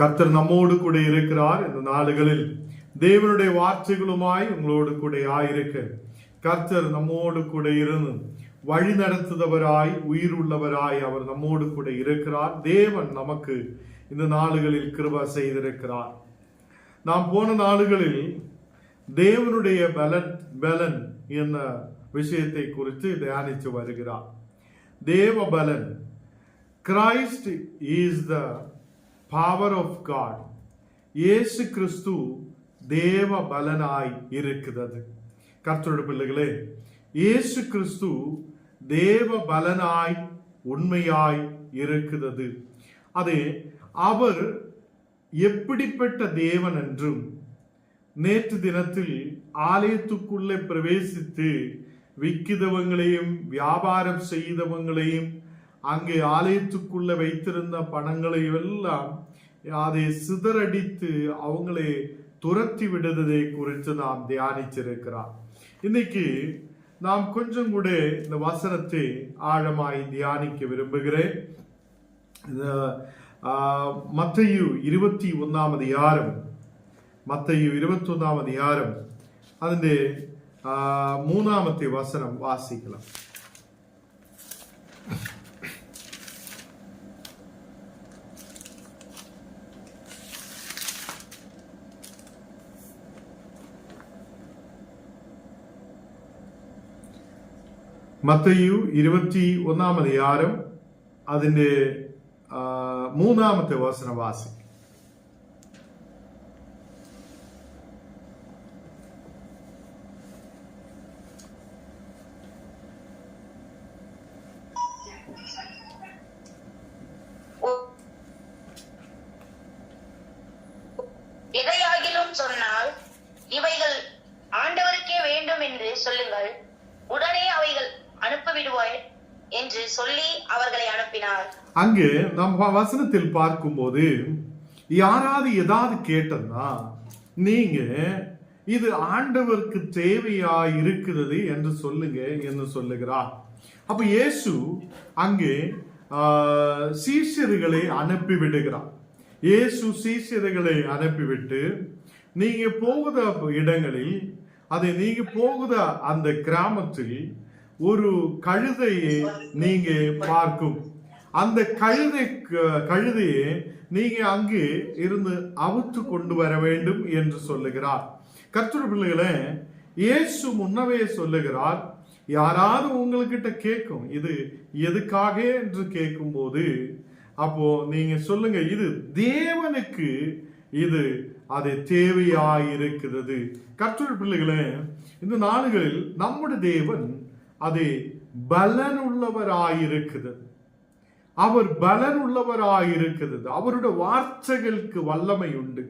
கர்த்தர் நம்மோடு கூட இருக்கிறார். இந்த நாடுகளில் தேவனுடைய வார்த்தைகளுமாய் உங்களோடு கூட ஆயிருக்க கர்த்தர் நம்மோடு கூட இருந்து வழி நடத்துதவராய் உயிர் உள்ளவராய் அவர் நம்மோடு கூட இருக்கிறார். தேவன் நமக்கு இந்த நாடுகளில் கிருபை செய்திருக்கிறார். நாம் போன நாடுகளில் தேவனுடைய பலன் என்ற விஷயத்தை குறித்து தியானித்து வருகிறார். தேவ பலன், Christ is the power of God. இயேசு கிறிஸ்து தேவ பலனாய் இருக்கிறது. கர்த்தருடைய பிள்ளைகளே, இயேசு கிறிஸ்து தேவ பலனாய் உண்மையாய் இருக்கிறது. அது அவர் எப்படிப்பட்ட தேவன் என்றும் நேற்று தினத்தில் ஆலயத்துக்குள்ளே பிரவேசித்து விற்கிதவங்களையும் வியாபாரம் செய்தவங்களையும் அங்கே ஆலயத்துக்குள்ள வைத்திருந்த பணங்களையும் எல்லாம் அதை சிதறடித்து அவங்களை துரத்தி விடுவதை குறித்து நாம் தியானிச்சிருக்கிறார். இன்னைக்கு நாம் கொஞ்சம் கூட இந்த வசனத்தை ஆழமாய் தியானிக்க விரும்புகிறேன். மத்தேயு 21 அதிகாரம், மத்தேயு 21 அதிகாரம் അതിന്റെ 3 വസനം വാസിக்கலாம். മത്തയു 21 அதிகாரம் അതിന്റെ 3 വസനം വാസിക്കാം. எதையாகிலும் சொன்னால் இவைகள் ஆண்டவருக்கே வேண்டும் என்று சொல்லுங்கள், உடனே அவைகள் அனுப்பிவிடுவாய் என்று சொல்லி அவர்களை அனுப்பினார். அங்கு நம் வசனத்தில் பார்க்கும்போது யாராவது ஏதாவது கேட்டா நீங்க இது ஆண்டவருக்கு தேவையா இருக்கிறது என்று சொல்லுங்க என்று சொல்லுகிறார். அப்ப இயேசு அங்கே சீஷர்களை அனுப்பி விடுகிறார். இயேசு சீஷர்களை அனுப்பிவிட்டு நீங்க போகுத இடங்களில் நீங்க போகுத அந்த கிராமத்தில் ஒரு கழுதையை நீங்க பார்க்கும். அந்த கழுதையை நீங்க அங்கு இருந்து அவுத்து கொண்டு வர வேண்டும் என்று சொல்லுகிறார். கர்த்தருடைய பிள்ளைகளே, இயேசு முன்னவே சொல்லுகிறார், யாராவது உங்ககிட்ட கேட்கும் இது எதுக்காக என்று கேட்கும் போது அப்போ நீங்க சொல்லுங்க இது தேவனுக்கு இது அது தேவையாயிருக்கிறது. கர்த்தருடைய பிள்ளைகளே, இந்த நாடுகளில் நம்முடைய தேவன் அது பலன் உள்ளவராயிருக்கிறது. அவர் பலன் உள்ளவராயிருக்கிறது. அவருடைய வார்த்தைகளுக்கு வல்லமை உண்டு.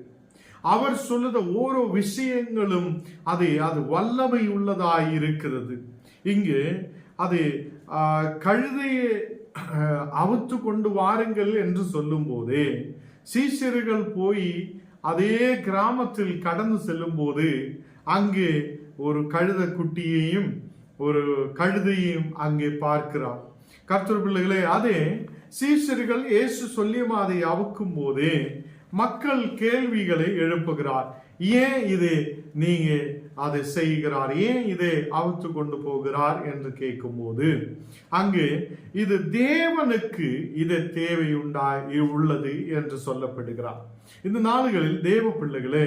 அவர் சொல்லுத ஓரோ விஷயங்களும் அது வல்லமை உள்ளதாயிருக்கிறது. இங்கு அது கழுதையை அவுத்து கொண்டு வாருங்கள் என்று சொல்லும் போதே சீஷர்கள் போய் அதே கிராமத்தில் கடந்து செல்லும் போது அங்கே ஒரு கழுத குட்டியையும் ஒரு கழுதையும் அங்கே பார்க்கிறார். கர்த்தர் பிள்ளைகளே, அதே சீஷர்கள் இயேசு சொல்லியும் அதை அவுக்கும் போதே மக்கள் கேள்விகளை எழுப்புகிறார். ஏன் இது நீங்க அதை செய்கிறார், ஏன் இதை அவுத்து கொண்டு போகிறார் என்று கேட்கும் போது அங்கு இது தேவனுக்கு இது தேவை உள்ளது என்று சொல்லப்படுகிறார். இந்த நாடுகளில் தேவ பிள்ளைகளே,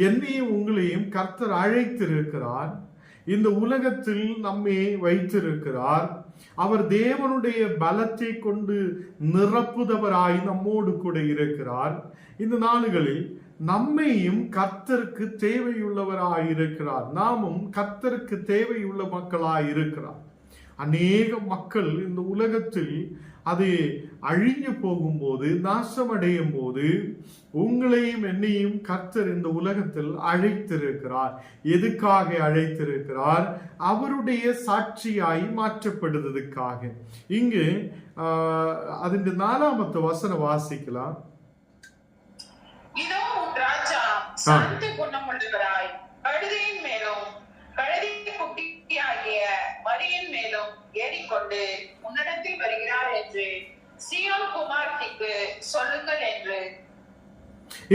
என்னையும் உங்களையும் கர்த்தர் அழைத்திருக்கிறார். இந்த உலகத்தில் நம்மை வைத்திருக்கிறார். அவர் தேவனுடைய பலத்தை கொண்டு நிரப்புதவராய் நம்மோடு கூட இருக்கிறார். இந்த நாடுகளில் நம்மையும் கர்த்தருக்கு தேவையுள்ளவராயிருக்கிறார். நாமும் கர்த்தருக்கு தேவையுள்ள மக்களாயிருக்கிறார். அநேக மக்கள் இந்த உலகத்தில் அது அழிஞ்சு போகும்போது, நாசமடையும் போது உங்களையும் என்னையும் கர்த்தர் இந்த உலகத்தில் அழைத்திருக்கிறார். எதுக்காக அழைத்திருக்கிறார்? அவருடைய சாட்சியாய் மாற்றப்படுவதற்காக. இங்கு അതിന്റെ 4 வசனம் வாசிக்கலாம். இதோ ராஜா சாந்த குணமுள்ளவராய் கழுதையின் மேலும் கழுதை குட்டியாகிய மரியின் மேலும் ஏறிக்கொண்டு உன்னிடத்தில் வருகிறார் என்று சீயோன் குமாரத்திற்கு சொல்லுங்கள் என்று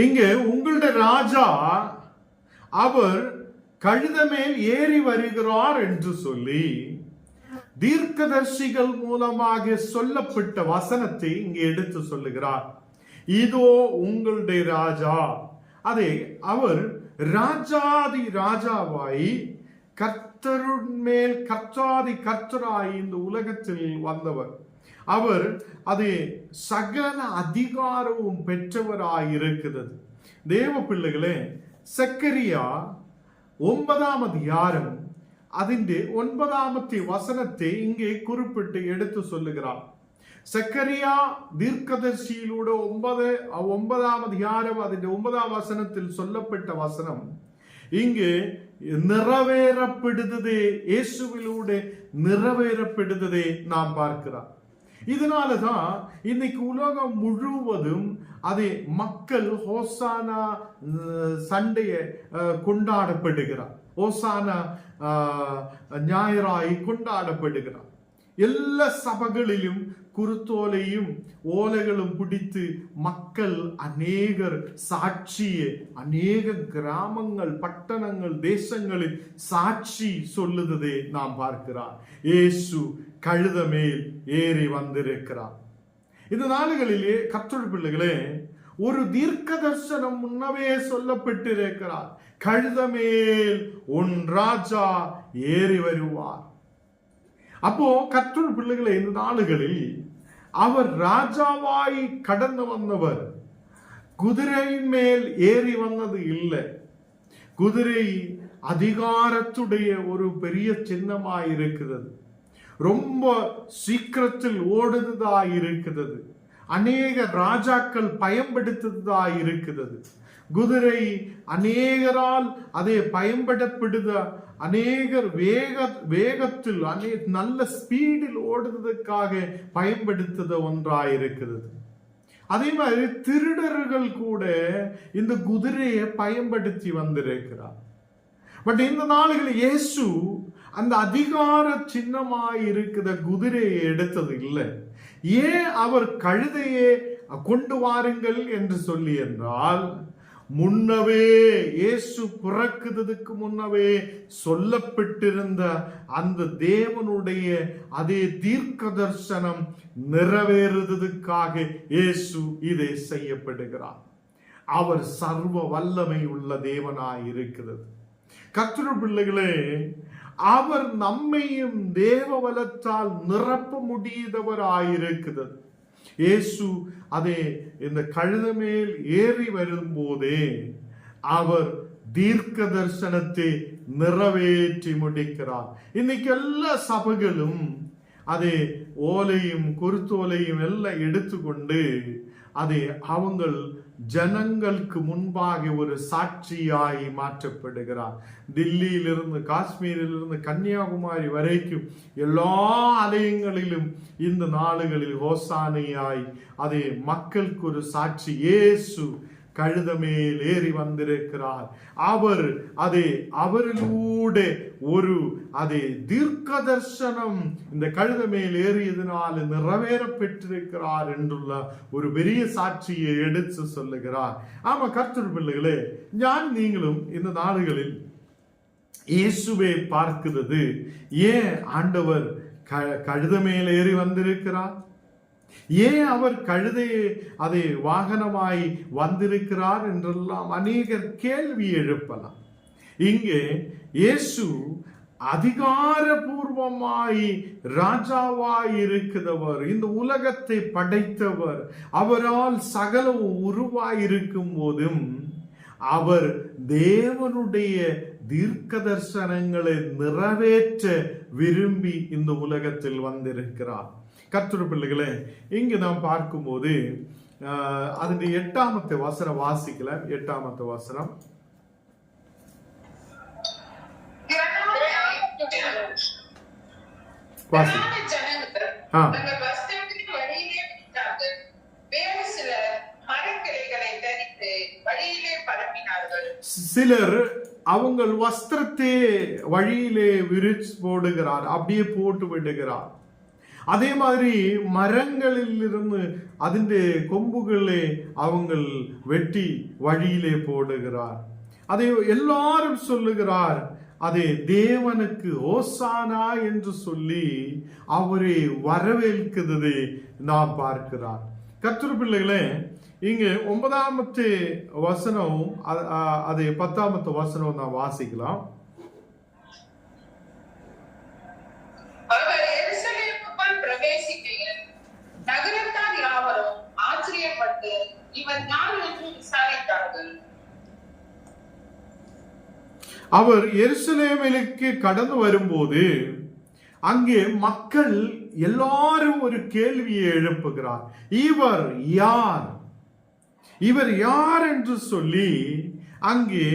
இங்கே உங்களுடைய ராஜா அவர் கழுத மேல் ஏறி வருகிறார் என்று சொல்லி தீர்க்கதர்சிகள் மூலமாக சொல்லப்பட்ட வசனத்தை இங்கே எடுத்து சொல்லுகிறார். இதோ உங்களுடைய ராஜா, அதே அவர் ராஜாதி ராஜாவாய் கர்த்தருன் மேல் கர்த்தாதி கர்த்தராய் இந்த உலகத்தில் வந்தவர். அவர் அது சகல அதிகாரமும் பெற்றவராய் இருக்கிறது. தேவ பிள்ளைகளே, சக்கரியா 9ஆம் அதிகாரம் അതിന്റെ 9ാമത്തെ വസനത്തെ ഇங்கே குறிப்பிட்டு எடுத்து சொல்லுகிறார். സക്കറിയ ദീർഘദർശിയിലൂടെ 9ആം அதிகாரம் അതിന്റെ 9ஆம் வசனத்தில் சொல்லப்பட்ட வசனம் இங்கே நிறைவேறப்படுதே, இயேசுவிலூടെ நிறைவேறப்படுதே நாம் பார்க்கிறோம். இதனாலதான் இன்னைக்கு உலகம் முழுவதும் அதே மக்கள் ஹோசானா சண்டையை கொண்டாடப்படுகிறார். ஓசான ஞாயிறாய் கொண்டாடப்படுகிறார். எல்லா சபைகளிலும் குருத்தோலையும் ஓலைகளும் பிடித்து மக்கள் அநேகர் சாட்சியே, அநேக கிராமங்கள் பட்டணங்கள் தேசங்களில் சாட்சி சொல்லுதே நாம் பார்க்கிறார். இயேசு கழுத மேல் ஏறி வந்திருக்கிறார். இந்த நாடுகளிலே கர்த்தருடைய பிள்ளைகளே, ஒரு தீர்க்க தரிசனம் முன்னவே சொல்லப்பட்டிருக்கிறார். கழுத மேல் உன் ராஜா ஏறி வருவார். அப்போ கர்த்தருடைய பிள்ளைகளே, இந்த நாளுகளில் அவர் ராஜாவாய் கடந்து வந்தவர். குதிரையின் மேல் ஏறி வந்தது இல்லை. குதிரை அதிகாரத்துடைய ஒரு பெரிய சின்னமாய் இருக்கிறது. ரொம்ப சீக்கிரத்தில் ஓடுததா இருக்கிறது. அநேக ராஜாக்கள் பயன்படுத்துவதா இருக்கிறது. குதிரை அநேகரால் அதை பயன்படப்படுத, அநேகர் வேகத்தில் நல்ல ஸ்பீடில் ஓடுவதற்காக பயன்படுத்துத ஒன்றாயிருக்கிறது. அதே மாதிரி திருடர்கள் கூட இந்த குதிரையை பயன்படுத்தி வந்திருக்கிறார். பட் இந்த நாளுகளில் இயேசு அந்த அதிகார சின்னமாய் இருக்கிற குதிரையை எடுத்தது இல்லை. ஏன் அவர் கழுதையே கொண்டு வாருங்கள் என்று சொல்லி என்றால், முன்னவே இயேசு பிறக்குறதுக்கு முன்னவே சொல்லப்பட்டிருந்த அந்த தேவனுடைய அதே தீர்க்க தரிசனம் நிறைவேறுவதற்காக இயேசு இதை செய்யப்படுகிறார். அவர் சர்வ வல்லமை உள்ள தேவனாய் இருக்கிறது. கர்த்தருடைய பிள்ளைகளே, அவர் நம்மையும் தேவ வலத்தால் நிரப்ப முடியதவராயிருக்கிறது. இயேசு அதே இந்த கழுத மேல் ஏறி வரும்போதே அவர் தீர்க்க தரிசனத்தை நிறைவேற்றி முடிக்கிறார். இன்னைக்கு எல்லா சபைகளும் அதே ஓலையும் குருத்தோலையும் எல்லாம் எடுத்துக்கொண்டு அதை அவங்கள் ஜனங்களுக்கு முன்பாக ஒரு சாட்சியாய் மாற்றப்படுகிறார். தில்லியிலிருந்து காஷ்மீரிலிருந்து கன்னியாகுமரி வரைக்கும் எல்லா ஆலயங்களிலும் இந்த நாடுகளில் ஹோசானையாய் அதே மக்களுக்கு ஒரு சாட்சி. இயேசு கழுத மேல் ஏறி வந்திருக்கிறார். அவர் அதே அவரிலூടെ ஒரு அதே தீர்க்க தரிசனம் இந்த கழுத மேல் ஏறியதனால் நிறைவேற பெற்றிருக்கிறார் என்றுள்ள ஒரு பெரிய சாட்சியை எடுத்து சொல்லுகிறார். ஆமா கர்த்தர் பிள்ளைகளே, நீங்களும் இந்த நாடுகளில் இயேசுவை பார்க்கிறது. ஏன் ஆண்டவர் கழுத மேல் ஏறி வந்திருக்கிறார்? ஏன் அவர் கழுதையை அதை வாகனமாய் வந்திருக்கிறார் என்றெல்லாம் அநேகர் கேள்வி எழுப்பலாம். இங்கே இயேசு அதிகாரபூர்வமாய் ராஜாவாய் இருக்கிறவர், இந்த உலகத்தை படைத்தவர். அவரால் சகலவும் உருவாயிருக்கும் போதும் அவர் தேவனுடைய தீர்க்க தரிசனங்களை நிறைவேற்ற விரும்பி இந்த உலகத்தில் வந்திருக்கிறார். கர்த்தருடைய பிள்ளைகளே, இங்கு நாம் பார்க்கும்போது அதனுடைய 8ஆமത്തെ வசனம் வாசிக்கலாம். 8ஆமത്തെ வசனம் சிலர் அவங்கள் வஸ்திரத்தை வழியிலே விரிச்சு போடுகிறார், அப்படியே போட்டு விடுகிறார். அதே மாதிரி மரங்களில் இருந்து அதிന്റെ கொம்புகளை அவங்கள் வெட்டி வழியிலே போடுகிறார். அதை எல்லாரும் சொல்லுகிறார், அதே தேவனுக்கு ஓசானா என்று சொல்லி அவரை வரவேற்கிறதை நாம் பார்க்கிறார். கர்த்தர் பிள்ளைகளே, இங்கு 9வது வசனம் அதே 10வது வசனம் நாம் வாசிக்கலாம். அவர் எருசலேமுக்குள் பிரவேசிக்கையில் நகரத்தார் யாவரும் ஆச்சரியப்பட்டு இவர் யார் என்று விசாரித்தார்கள். அவர் எருசலேமிற்கு கடந்து வரும்போது அங்கே மக்கள் எல்லாரும் ஒரு கேள்வியை எழுப்புகிறார், இவர் யார், இவர் யார் என்று சொல்லி அங்கே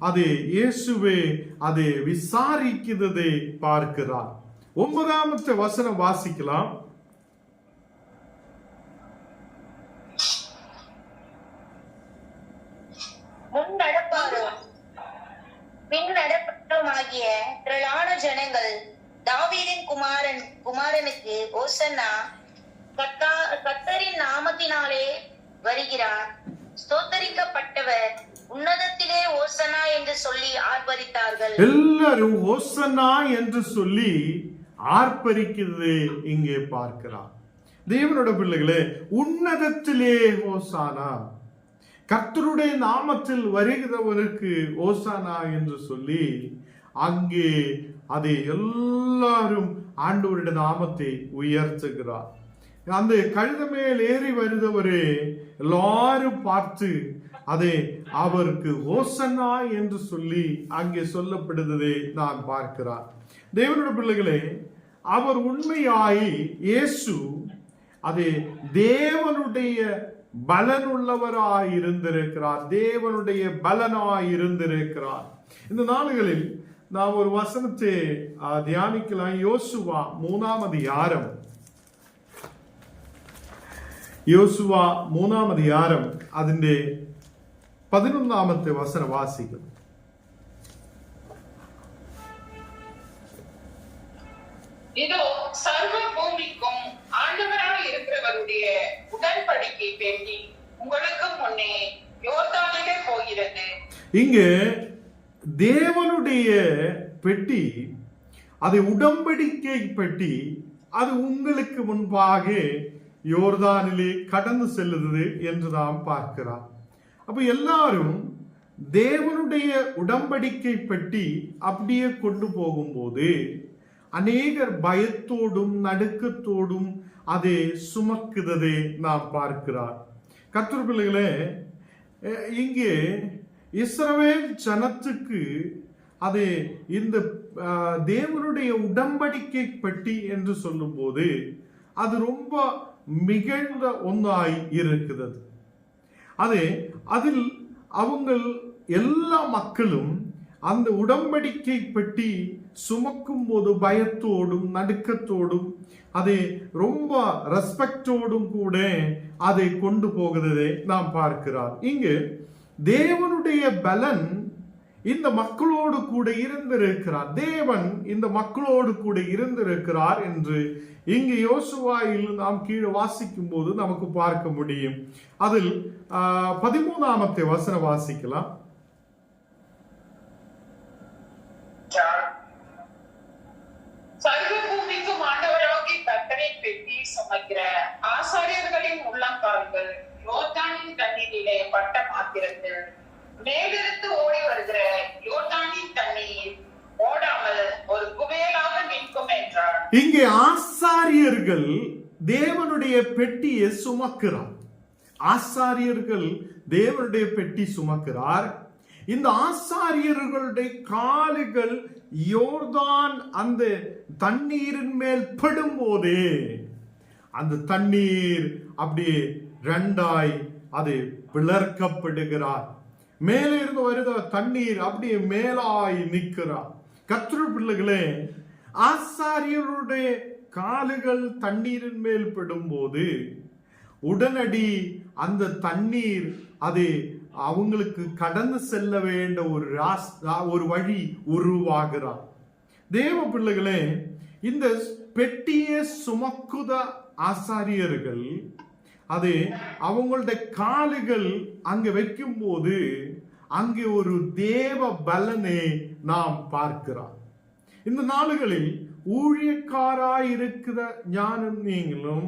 அதை இயேசுவே அதை விசாரிக்கிறதை பார்க்கிறார். 9வது வசனம் வாசிக்கலாம். பின்னடப்பட்டுமாகிய திரளான ஜனங்கள் தாவீதின் குமாரனுக்கு ஓசன்னா, கர்த்தரின் நாமத்தினாலே வருகிறார், ஸ்தோத்தரிக்கப்பட்டவர் உன்னதத்திலே ஓசன்னா என்று சொல்லி ஆர்ப்பரித்தார்கள். எல்லாரும் ஓசன்னா என்று சொல்லி ஆர்ப்பரிக்கிறது இங்கே பார்க்கிறார். தேவனோட பிள்ளைகளே, உன்னதத்திலே ஓசானா, கர்த்தருடைய நாமத்தில் வருகிறவருக்கு ஓசானா என்று சொல்லி அங்கே அதை எல்லாரும் ஆண்டவருடைய நாமத்தை உயர்த்துகிறார். அந்த கழுத மேல் ஏறி வருகிறவரே எல்லாரும் பார்த்து அதை அவருக்கு ஓசன்னா என்று சொல்லி அங்கே சொல்லப்படுவதை நான் பார்க்கிறார். தேவனுடைய பிள்ளைகளே, அவர் உண்மையாய் இயேசு அது தேவனுடைய பலனுள்ளவராய் இருந்திருக்கிறார், தேவனுடைய பலனாய் இருந்திருக்கிறார். இந்த நாளுகளில் நாம் ஒரு வசனத்தை தியானிக்கலாம். யோசுவா 3ஆம் அதிகாரம், யோசுவா 3ஆம் அதிகாரம் അതിന്റെ 11ാമത്തെ വസനം വാസിക്കും. இதோ சர்வ பூமிக்கும் ஆண்டவராக இருக்கிறவருடைய உடன்படிக்கை பெட்டி உங்களுக்கு முன்னே யோர்தானிலே போகிறது. இங்கு தேவனுடைய பெட்டி, அது உடன்படிக்கை பெட்டி, அது உங்களுக்கு முன்பாக யோர்தானிலே கடந்து செல்லுது என்று நாம் பார்க்கிறோம். அப்ப எல்லாரும் தேவனுடைய உடன்படிக்கை பெட்டி அப்படியே கொண்டு போகும்போது அநேகர் பயத்தோடும் நடுக்கத்தோடும் அதை சுமக்குவதை நாம் பார்க்கிறார். கர்த்தர் பிள்ளைகளே, இங்கே இஸ்ரவேல் ஜனத்துக்கு அது இந்த தேவனுடைய உடன்படிக்கை பெட்டி என்று சொல்லும் போது அது ரொம்ப மிகுந்த ஒன்றாய் இருக்கிறது. அதில் அவங்கள் எல்லா மக்களும் அந்த உடன்படிக்கை பெட்டி சுமக்கும் போது பயத்தோடும் நடுக்கத்தோடும் அதை ரொம்ப ரெஸ்பெக்டோடும் கூட அதை கொண்டு போகிறதை நாம் பார்க்கிறார். இங்கு தேவனுடைய பலன் இந்த மக்களோடு கூட இருந்திருக்கிறார், தேவன் இந்த மக்களோடு கூட இருந்திருக்கிறார் என்று இங்கு யோசுவாயில் நாம் கீழே வாசிக்கும் போது நமக்கு பார்க்க முடியும். அதில் 13ாமത്തെ வசனம் வாசிக்கலாம். சர்வ பூமிக்கும் ஆண்டவராகிய கர்த்தரை பெட்டி சுமக்கிற ஆசாரியர்களின் உள்ளங்கால்கள் யோர்தானின் தண்ணீரிலே பட்ட மாத்திரத்தில் மேலிருந்து ஓடி வருகிற யோர்தானின் தண்ணீர் ஓடாமல் ஒரு குவேலாக நிற்கும் என்றார். இங்கே ஆசாரியர்கள் தேவனுடைய பெட்டியை சுமக்கிறார். ஆசாரியர்கள் தேவனுடைய பெட்டி சுமக்கிறார். இந்த ஆசாரியர்களுடைய கால்கள் யோர்தான் அந்த தண்ணீரின் மேல் படும் போதே அந்த தண்ணீர் அப்படியே ரெண்டாய் அது பிளர்க்கப்படுகிறார். மேலே இருந்து வருகிற தண்ணீர் அப்படியே மேலாய் நிற்கிறார். கர்த்தர் பிள்ளைகளே, ஆசாரியருடைய கால்கள் தண்ணீரின் மேல் படும்போது உடனடி அந்த தண்ணீர் அது அவங்களுக்கு கடந்து செல்ல வேண்ட ஒரு வழி உருவாகிறார். தேவ பிள்ளைகளே, இந்த பெட்டியை சுமக்குத ஆசாரியர்கள் அது அவங்களுடைய காலுகள் அங்க வைக்கும் போது அங்கே ஒரு தேவ பலனை நாம் பார்க்கிறோம். இந்த நாளுகளில் ஊழியக்காராய் இருக்கிற ஞானம் நீங்களும்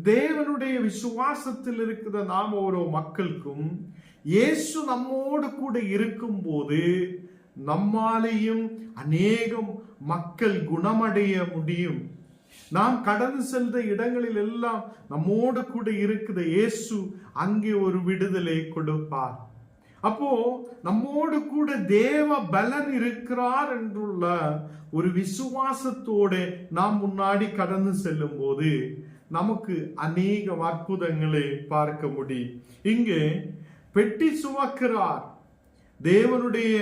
தேவனுடைய விசுவாசத்தில் இருக்கிற நாம் ஒரு மக்களுக்கும் இயேசு நம்மோடு கூட இருக்கும் போது நம்மாலேயும் அநேகம் மக்கள் குணமடைய முடியும். நாம் கடந்து சென்ற இடங்களில் எல்லாம் நம்மோடு கூட இருக்கிற இயேசு அங்கே ஒரு விடுதலை கொடுப்பார். அப்போ நம்மோடு கூட தேவ பலன் இருக்கிறார் என்றுள்ள ஒரு விசுவாசத்தோட நாம் முன்னாடி கடந்து செல்லும் போது நமக்கு அநேக அற்புதங்களை பார்க்க முடியும். இங்கே பெட்டி சுமக்கிறார். தேவனுடைய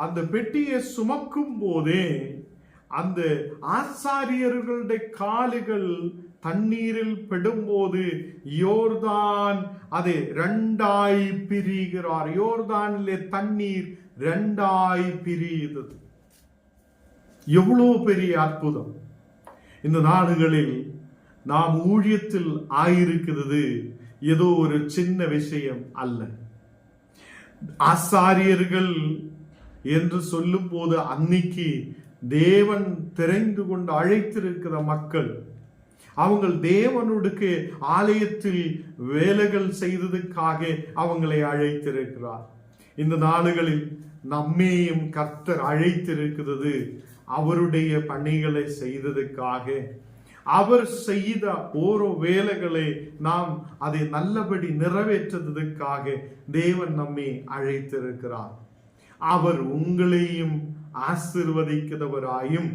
அந்த பெட்டியை சுமக்கும் போதே அந்த ஆசாரியர்களுடைய காலுகள் தண்ணீரில் படும்போது யோர்தான் அது இரண்டாய் பிரிகிறார். யோர்தானிலே தண்ணீர் இரண்டாய் பிரியுது. எவ்வளவு பெரிய அற்புதம்! இந்த நாடுகளில் நாம் ஊழியத்தில் ஆயிருக்கிறது ஏதோ ஒரு சின்ன விஷயம் அல்ல. ஆசாரியர்கள் என்று சொல்லும் போது அன்னைக்கு தேவன் தெரிந்து கொண்டு அழைத்திருக்கிற மக்கள், அவங்கள் தேவனுக்கு ஆலயத்தில் வேலைகள் செய்ததுக்காக அவங்களை அழைத்திருக்கிறார். இந்த நாடுகளில் நம்மையும் கர்த்தர் அழைத்திருக்கிறது அவருடைய பணிகளை செய்ததுக்காக. அவர் செய்த ஓரோ வேலைகளை நாம் அதை நல்லபடி நிறைவேற்றதுக்காக தேவன் நம்மை அழைத்திருக்கிறார். அவர் உங்களையும் ஆசீர்வதிக்கிறவராயும்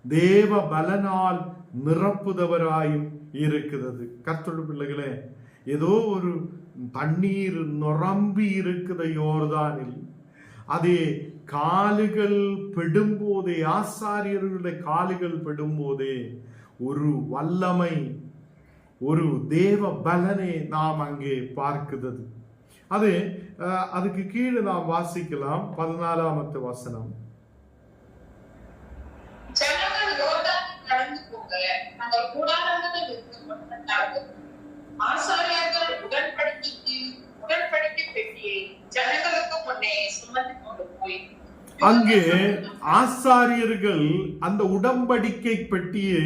தேவ பலனால் நிரப்புதவராயும் இருக்கிறது. கர்த்தருடைய பிள்ளைகளே, ஏதோ ஒரு தண்ணீர் நிரம்பி இருக்கிற யோர்தானில் அதே காலுகள் பெடும்போதே, ஆசாரியர்களுடைய காலுகள் பெடும்போதே ஒரு வல்லமை, ஒரு தேவ பலனை நாம் அங்கே பார்க்கிறது. அதுக்கு கீழே நாம் வாசிக்கலாம் 14வது வசனம். ஜனங்கள் யோர்தானை கடந்து போக தங்கள் கூடாரங்களை விட்டு ஆசாரியர்கள் உடன்படிக்கை பெட்டியை ஜனங்களுக்கு முன்னே சுமந்து கொண்டு போய் அங்கே ஆசாரியர்கள் அந்த உடன்படிக்கை பெட்டியை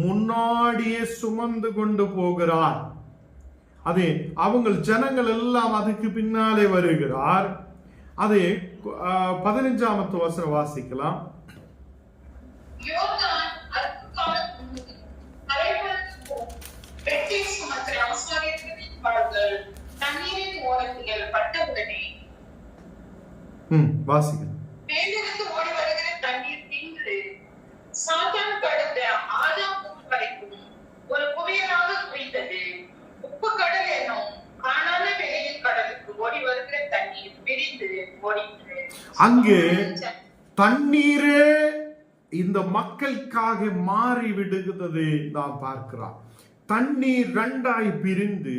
முன்னாடியே சுமந்து கொண்டு போகிறார். அதே அவங்க ஜனங்கள் எல்லாம் அதுக்கு பின்னாலே வருகிறார். அதே 15வது வசனம் வாசிக்கலாம். வாசிக்கலாம். ஓடி வருகிற தண்ணீர் தீர்ந்து சாத்தான் கடந்த ஆதாம் வரைக்கும் ஒரு புவியனாக குவிந்தது. உப்பு கடல் என்னும் காணாத வெளியில் கடலுக்கு ஓடி வருகிற தண்ணீர் பிரிந்து ஓடிற்று. அங்கே தண்ணீரே இந்த மக்களுக்காக மாறி விடுகிறது நாம் பார்க்கிறோம். தண்ணீர் இரண்டாய் பிரிந்து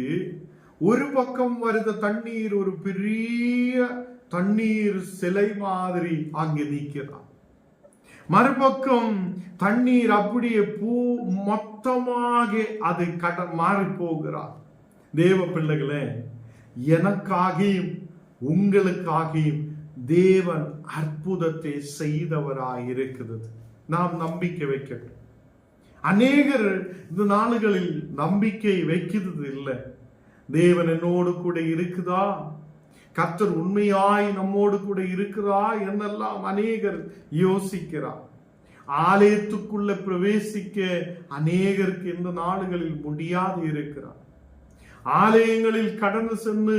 ஒரு பக்கம் வருத தண்ணீர் ஒரு பெரிய தண்ணீர் சிலை மாதிரி அங்கே நிற்கிறார். மறுபக்கம் தண்ணீர் அப்படியே மொத்தமாக அது மாறி போகிறார். தேவ பிள்ளைகளே, எனக்காகியும் உங்களுக்காகியும் தேவன் அற்புதத்தை செய்தவராய் இருக்கிறது. நாம் நம்பிக்கை வைக்கட்டும். அநேகர் இந்த நாளுகளில் நம்பிக்கை வைக்கிறது இல்லை. தேவன் என்னோடு கூட இருக்குதா, கர்த்தர் உண்மையாய் நம்மோடு கூட இருக்கிறா என்னெல்லாம் அநேகர் யோசிக்கிறார். ஆலயத்துக்குள்ள பிரவேசிக்க அநேகருக்கு இந்த நாடுகளில் முடியாது இருக்கிறார். ஆலயங்களில் கடந்து சென்று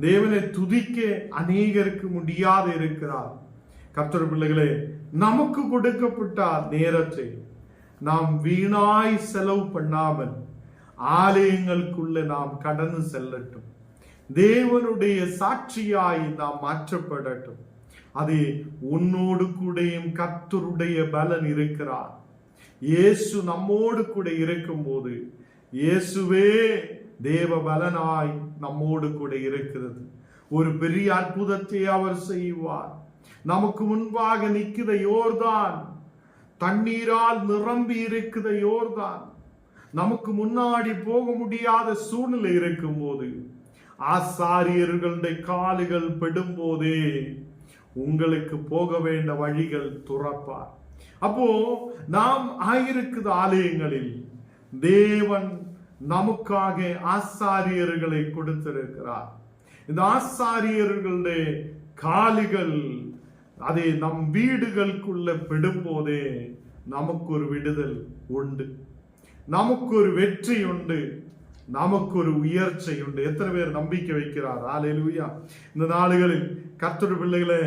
தேவனை துதிக்க அநேகருக்கு முடியாது இருக்கிறார். கர்த்தர் பிள்ளைகளே, நமக்கு கொடுக்கப்பட்ட நேரத்தை நாம் வீணாய் செலவு பண்ணாமல் ஆலயங்களுக்குள்ள நாம் கடந்து செல்லட்டும். தேவனுடைய சாட்சியாய் நாம் மாற்றப்படட்டும். அது உன்னோடு கூடயும் கர்த்தருடைய பலன் இருக்கிறார். இயேசு நம்மோடு கூட இருக்கும் போது இயேசுவே தேவ பலனாய் நம்மோடு கூட இருக்கிறது. ஒரு பெரிய அற்புதத்தை அவர் செய்வார். நமக்கு முன்பாக நிற்கிற யோர்தான் தண்ணீரால் நிரம்பி இருக்கிற யோர்தான் நமக்கு முன்னாடி போக முடியாத சூழ்நிலை இருக்கும் போது, ஆசாரியர்களுடைய கால்கள் படும் போதே உங்களுக்கு போக வேண்டிய வழிகள் துறப்பார். அப்போ நாம் ஆயிருக்குது ஆலயங்களில் தேவன் நமக்காக ஆசாரியர்களை கொடுத்திருக்கிறார். இந்த ஆசாரியர்களுடைய கால்கள் அதை நம் வீடுகளுக்குள்ள பெடும்போதே நமக்கு ஒரு விடுதல் உண்டு, நமக்கு ஒரு வெற்றி உண்டு, நமக்கு ஒரு உயர்ச்சி உண்டு. எத்தனை பேர் நம்பிக்கை வைக்கிறார்? அல்லேலூயா. இந்த நாடுகளில் கர்த்தருடைய பிள்ளைகளே,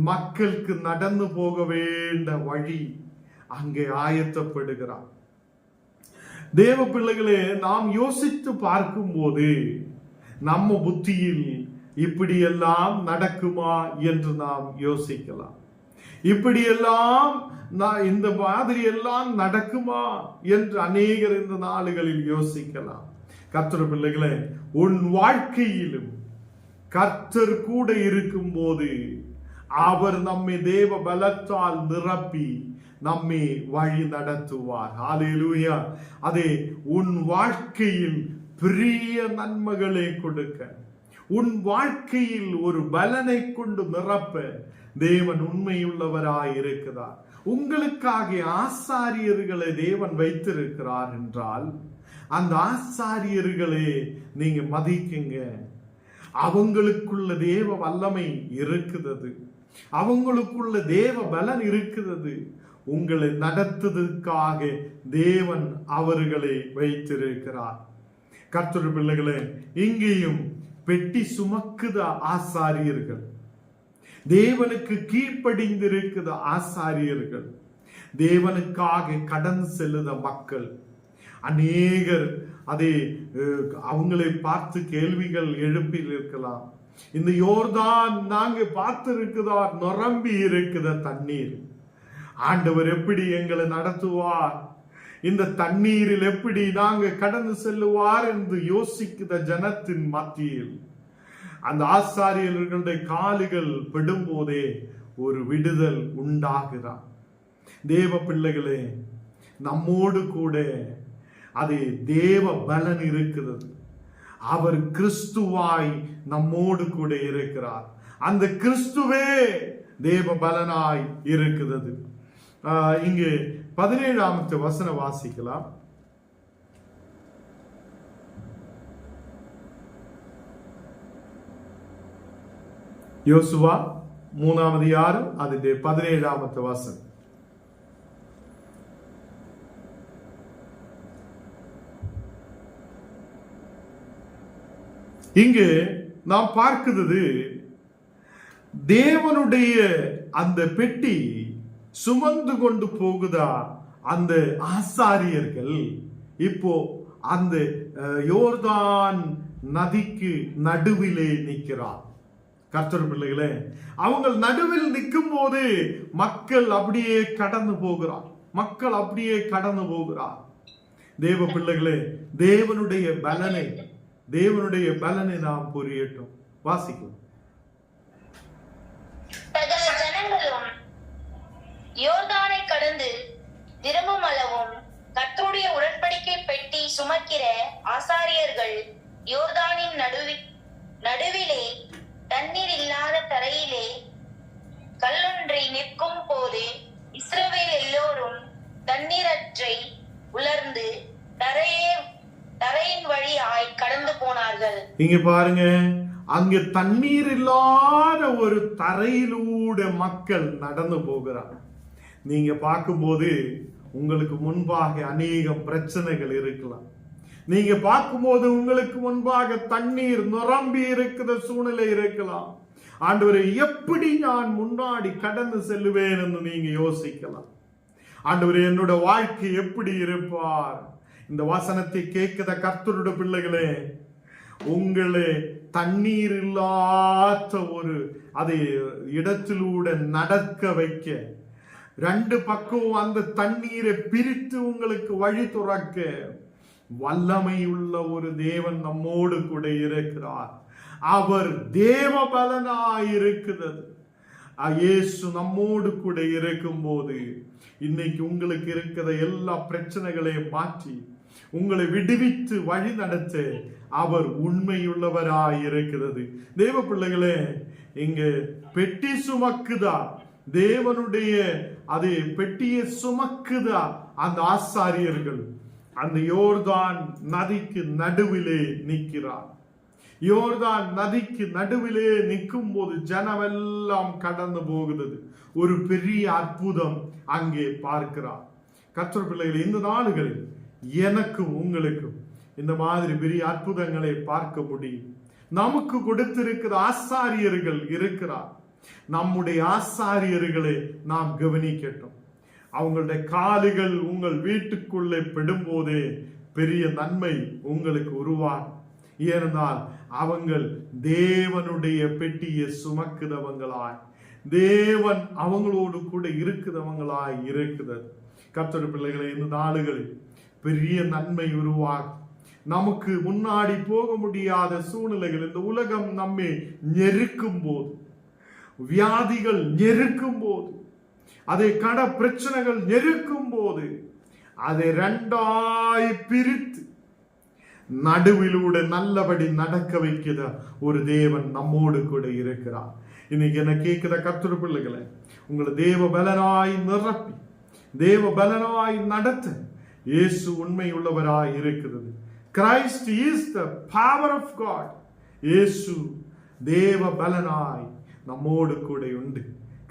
மக்களுக்கு நடந்து போக வேண்டிய வழி அங்கே ஆயத்தப்படுகிறார். தேவ பிள்ளைகளே, நாம் யோசித்து பார்க்கும் போது நம்ம புத்தியில் இப்படியெல்லாம் நடக்குமா என்று நாம் யோசிக்கலாம். இப்படியெல்லாம் இந்த மாதிரி எல்லாம் நடக்குமா என்று அநேகர் இந்த நாடுகளில் யோசிக்கலாம். கர்த்தர் பிள்ளைகளே, உன் வாழ்க்கையிலும் கர்த்தர் கூட இருக்கும் போது அவர் நம்மை தேவ பலத்தால் நிரப்பி நம்மை வழி நடத்துவார். ஹல்லேலூயா. அதே உன் வாழ்க்கையில் பெரிய நன்மைகளை கொடுக்க, உன் வாழ்க்கையில் ஒரு பலனை கொண்டு நிரப்ப தேவன் உண்மையுள்ளவராய் இருக்கிறார். உங்களுக்காக ஆசாரியர்களை தேவன் வைத்திருக்கிறார் என்றால் அந்த ஆசாரியர்களை நீங்க மதிக்குங்க. அவங்களுக்குள்ள தேவ வல்லமை இருக்கிறது, அவங்களுக்குள்ள தேவ பலன் இருக்கிறது. உங்களை நடத்துவதற்காக தேவன் அவர்களை வைத்திருக்கிறார். கர்த்தருடைய பிள்ளைகளே, இங்கேயும் பெட்டி சுமக்குத ஆசாரியர்கள், தேவனுக்கு கீழ்ப்படிந்திருக்கிற ஆசாரியர்கள், தேவனுக்காக கடந்து செல்லுத மக்கள். அநேகர் அதை அவங்களை பார்த்து கேள்விகள் எழுப்பி இருக்கலாம். இந்த யோர்தான் நாங்க பார்த்து இருக்குதார் நிரம்பி இருக்கிற தண்ணீர், ஆண்டவர் எப்படி எங்களை நடத்துவார், இந்த தண்ணீரில் எப்படி நாங்க கடந்து செல்லுவார் என்று யோசிக்கிற ஜனத்தின் மத்தியில் அந்த ஆசாரியர்களுடைய கால்கள் படும்போதே ஒரு விடுதல் உண்டாகிறார். தேவ பிள்ளைகளே, நம்மோடு கூட அது தேவ பலன் இருக்கிறது. அவர் கிறிஸ்துவாய் நம்மோடு கூட இருக்கிறார். அந்த கிறிஸ்துவே தேவ பலனாய் இருக்கிறது. இங்கு 17ஆம் வசனம் வாசிக்கலாம். யோசுவா 3ஆம் அதிகாரம் அதிலே 17ஆம் வசனம். இங்கு நாம் பார்க்கிறது, தேவனுடைய அந்த பெட்டி சுமந்து கொண்டு போகுதா அந்த ஆசாரியர்கள் இப்போ அந்த யோர்தான் நதிக்கு நடுவிலே நிற்கிறார். கர்த்தர் பிள்ளைகளே, அவங்க நடுவில் நிற்கும் போது மக்கள் அப்படியே கடந்து போகிறார், மக்கள் அப்படியே கடந்து போகிறார். தேவ பிள்ளைகளே, தேவனுடைய பலனை நாம் புரியட்டும். வாசிக்கும். யோர்தானை கடந்து திரும்பும் அளவும் கர்த்தருடைய உடன்படிக்கை பெட்டி சுமக்கிற ஆசாரியர்கள் யோர்தானின் நடுவிலே தண்ணீர் இல்லாத தரையிலே கல்லொன்றை நிற்கும் போது இஸ்ரவேல் எல்லோரும் தண்ணீரற்றை உலர்ந்து தரையின் வழியாய் கடந்து போனார்கள். இங்க பாருங்க, அங்க தண்ணீர் இல்லாத ஒரு தரையிலூட மக்கள் நடந்து போகிறார். நீங்க பார்க்கும்போது உங்களுக்கு முன்பாக அநேக பிரச்சனைகள் இருக்கலாம். நீங்க பார்க்கும்போது உங்களுக்கு முன்பாக தண்ணீர் நிரம்பி இருக்கிற சூழ்நிலை இருக்கலாம். ஆண்டவரே, எப்படி நான் முன்னாடி கடந்து செல்லுவேன் என்று நீங்க யோசிக்கலாம். ஆண்டவரே, என்னோட வாழ்க்கை எப்படி இருப்பார்? இந்த வசனத்தை கேட்கிற கர்த்தருடைய பிள்ளைகளே, உங்களை தண்ணீர் இல்லாத ஒரு அதை இடத்திலூட நடக்க வைக்க, ரெண்டு பக்கம் அந்த தண்ணீரை பிரித்து உங்களுக்கு வழி துறக்க வல்லமையுள்ள ஒரு தேவன் நம்மோடு கூட இருக்கிறார். அவர் தேவ பலனாய் இருக்கிறது. இயேசு நம்மோடு கூட இருக்கும் போது இன்னைக்கு உங்களுக்கு இருக்கிற எல்லா பிரச்சனைகளையும் மாற்றி உங்களை விடுவித்து வழி நடத்த அவர் உண்மையுள்ளவராய் இருக்கிறது. தேவ பிள்ளைகளே, இங்க பெட்டி சுமக்குதா, தேவனுடைய அது பெட்டியை சுமக்குதா அந்த ஆசாரியர்கள் அந்த யோர்தான் நதிக்கு நடுவிலே நிற்கிறார். யோர்தான் நதிக்கு நடுவிலே நிற்கும் போது ஜனமெல்லாம் கடந்து போகிறது. ஒரு பெரிய அற்புதம் அங்கே பார்க்கிறார். கர்த்தர் பிள்ளைகளை, இந்த நாடுகளில் எனக்கும் உங்களுக்கும் இந்த மாதிரி பெரிய அற்புதங்களை பார்க்க முடியும். நமக்கு கொடுத்திருக்கிற ஆசாரியர்கள் இருக்கிறார். நம்முடைய ஆசாரியர்களை நாம் கவனிக்கட்டும். அவங்களுடைய காலுகள் உங்கள் வீட்டுக்குள்ளே படும்போதே பெரிய நன்மை உங்களுக்கு உருவாகும். ஏனென்றால் அவங்கள் தேவனுடைய பெட்டியை சுமக்குதவங்களாய், தேவன் அவங்களோடு கூட இருக்குதவங்களாய் இருக்கிறது. கர்த்தர் பிள்ளைகளை, இந்த நாடுகளில் பெரிய நன்மை உருவாகும். நமக்கு முன்னாடி போக முடியாத சூழ்நிலைகள், இந்த உலகம் நம்மை நெருக்கும் போது, வியாதிகள் நெருக்கும் போது, அதை கட பிரச்சனைகள் நெருக்கும் போது, அதை இரண்டாய் பிரித்து நடுவிலூടെ நல்லபடி நடக்க வைக்கிற ஒரு தேவன் நம்மோடு கூட இருக்கிறார். இன்னைக்கு என்ன கேட்கிற கர்த்தர் பிள்ளைகளை, உங்களை தேவ பலனாய் நிரப்பி தேவ பலனாய் நடத்த இயேசு உண்மை உள்ளவராய் இருக்கிறது. Christ is the power of God. இயேசு தேவ பலனாய் நம்மோடு கூட உண்டு.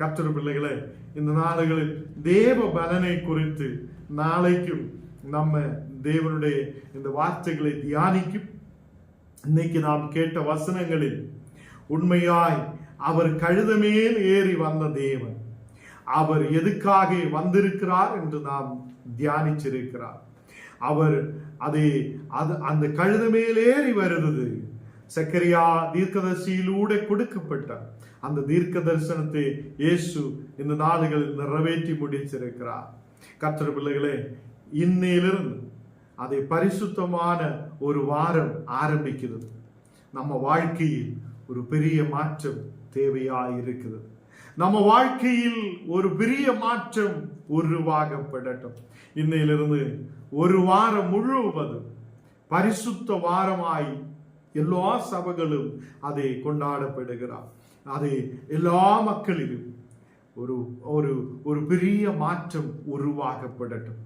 கர்த்தர் பிள்ளைகளை, இந்த நாடுகளில் தேவ பலனை குறித்து நாளைக்கும் நம்ம தேவனுடைய இந்த வார்த்தைகளை தியானிக்கும். இன்னைக்கு நாம் கேட்ட வசனங்களில் உண்மையாய் அவர் கழுத மேல் ஏறி வந்த தேவன், அவர் எதுக்காக வந்திருக்கிறார் என்று நாம் தியானிச்சிருக்கிறார். அவர் அந்த கழுத மேல் ஏறி வருகிறது சக்கரியா தீர்க்கதரிசியிலூടെ கொடுக்கப்பட்ட அந்த தீர்க்க தரிசனத்தை இயேசு இந்த நாடுகளில் நிறைவேற்றி முடிச்சிருக்கிறார். கர்த்தர் பிள்ளைகளே, இன்னையிலிருந்து அதை பரிசுத்தமான ஒரு வாரம் ஆரம்பிக்கிறது. நம்ம வாழ்க்கையில் ஒரு பெரிய மாற்றம் தேவையாய் இருக்கிறது. நம்ம வாழ்க்கையில் ஒரு பெரிய மாற்றம் உருவாகப்படட்டும். இன்னையிலிருந்து ஒரு வாரம் முழுவதும் பரிசுத்த வாரமாய் எல்லா சபைகளும் அதை கொண்டாடப்படுகிறார். அதை எல்லா மக்களிலும் ஒரு பெரிய மாற்றம் உருவாகப்படட்டும்.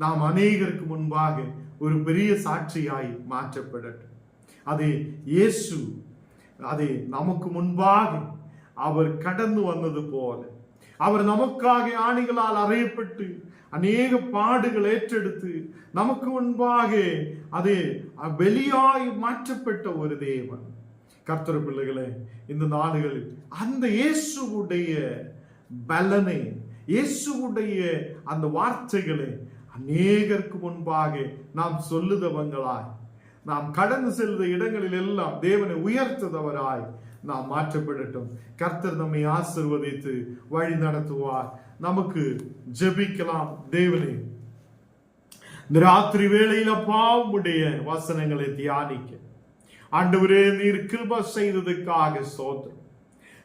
நாம் அநேகருக்கு முன்பாக ஒரு பெரிய சாட்சியாய் மாற்றப்படட்டும். அதை இயேசு அதை நமக்கு முன்பாக அவர் கடந்து வந்தது போல, அவர் நமக்காக ஆணிகளால் அறையப்பட்டு அநேக பாடுகள் ஏற்றெடுத்து நமக்கு முன்பாக அது வெளியாய் மாற்றப்பட்ட ஒரு தேவன். கர்த்தர் பிள்ளைகளே, இந்த நாடுகளில் அந்த இயேசுவுடைய பலனை, இயேசுவுடைய அந்த வார்த்தைகளை அநேகருக்கு முன்பாக நாம் சொல்லுதவங்களாய், நாம் கடந்து செல்த இடங்களில் எல்லாம் தேவனை உயர்த்துதவராய் நாம் மாற்றப்படட்டும். கர்த்தர் நம்மை ஆசீர்வதித்து வழி நடத்துவார். நமக்கு ஜெபிக்கலாம். தேவனே, இந்த ராத்திரி வேளையில் அப்பாவுடைய வசனங்களை தியானிக்க ஆண்டவரே நீர் கிருபை செய்ததுக்காக ஸ்தோத்திரம்.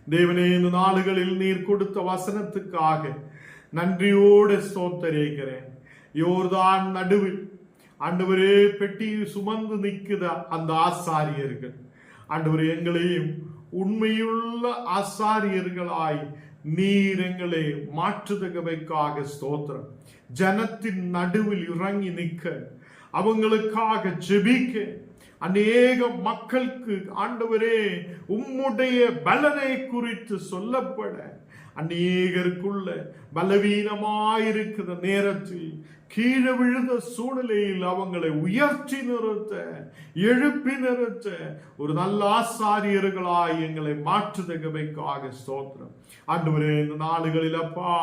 தேவனே, இந்த நாளுகளில் நீர் கொடுத்த வசனத்துக்காக நன்றியோடு ஸ்தோத்திரிக்கிறேன். யோர்தான் நடுவில் ஆண்டவரே பெட்டி சுமந்து நிற்கிற அந்த ஆசாரியர்கள், ஆண்டவரே எங்களையும் உண்மையுள்ள ஆசாரியர்களாய் நீர் எங்களை மாற்றுதகவைக்காக ஸ்தோத்திரம். ஜனத்தின் நடுவில் இறங்கி நிற்க, அவங்களுக்காக ஜெபிக்க, அநேக மக்களுக்கு ஆண்டவரே உம்முடைய பலனை குறித்து சொல்லப்பட, அநேகருக்குள்ள பலவீனமாயிருக்கிற நேரத்தில் கீழே விழுந்த சூழ்நிலையில் அவங்களை உயர்த்தி நிறுத்த, எழுப்பி நிறுத்த ஒரு நல்ல ஆசாரியர்களாய் எங்களை மாற்றுதகவைக்காக ஸ்தோத்திரம். ஆண்டவரே, இந்த நாடுகளில் அப்பா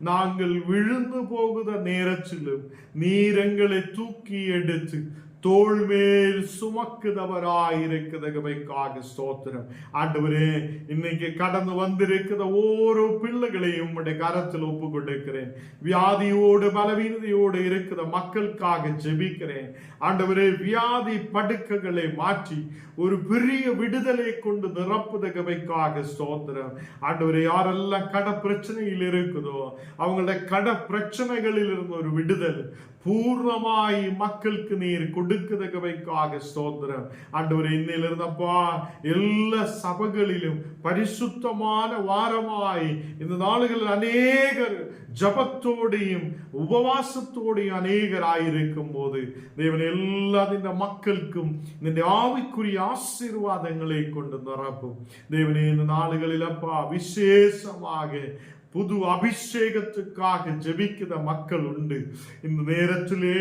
நாங்கள் விழுந்து போகுத நேரத்திலும் நீர் எங்களை தூக்கி எடுத்து தோள் மேல் சுமக்குதவராயிருக்கிறதுக்காக ஸ்தோத்திரம். ஆண்டவரே, இன்னைக்கு கடந்து வந்திருக்கிற ஒவ்வொரு பிள்ளைகளையும் உம்முடைய கரத்தில் ஒப்பு கொடுக்கிறேன். வியாதியோடு பலவீனதையோடு இருக்கிற மக்களுக்காக ஜெபிக்கிறேன். ஆண்டவரே, வியாதி படுக்கைகளை மாற்றி ஒரு பெரிய விடுதலை கொண்டு நிரப்புதகவைக்காக ஸ்தோத்திரம். ஆண்டவரே, யாரெல்லாம் கட பிரச்சனையில் இருக்குதோ அவங்களுடைய கட பிரச்சனைகளில் இருந்து ஒரு விடுதல் பூர்ணமாய் மக்களுக்கு நீர் கொடுக்குதகவைக்காக ஸ்தோத்திரம். ஆண்டவரே, இன்னிலிருந்தப்பா எல்லா சபைகளிலும் பரிசுத்தமான வாரமாய் இந்த நாளுகளில் அநேகர் ஜபத்தோடையும் உபவாசத்தோடையும் அநேகராயிருக்கும் போது தேவன் எல்லா இந்த மக்களுக்கும் இந்த ஆவிக்குரிய ஆசீர்வாதங்களை கொண்டு நிரப்பும். தேவனே, இந்த நாளுகளில் அப்பா விசேஷமாக புது அபிஷேகத்துக்காக ஜெபிக்கிற மக்கள் உண்டு. இந்த நேரத்திலே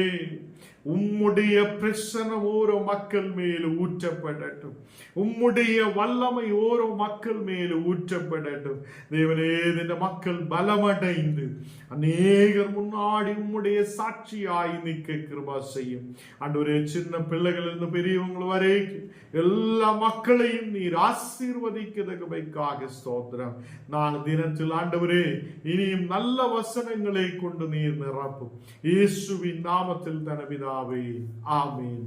உம்முடைய பிரசன்னம் ஓரோ மக்கள் மேல் ஊற்றப்படட்டும். உம்முடைய வல்லமை ஓரோ மக்கள் மேல் ஊற்றப்படட்டும். தேவனே, இந்த மக்கள் பலமடைந்து அநேகர் முன்னாடி உம்முடைய சாட்சியாய் நிற்க கிருபா செய்யும். ஆண்டவரே, சின்ன பிள்ளைகள் இருந்து பெரியவங்க வரைக்கும் எல்லா மக்களையும் நீர் ஆசீர்வதிக்கிறதுக்காக ஸ்தோத்திரம். நான் தினத்தில் ஆண்டவரே இனியும் நல்ல வசனங்களை கொண்டு நீர் நிரப்பும். இயேசுவின் நாமத்தில் தனவிதாவே, ஆமீன்.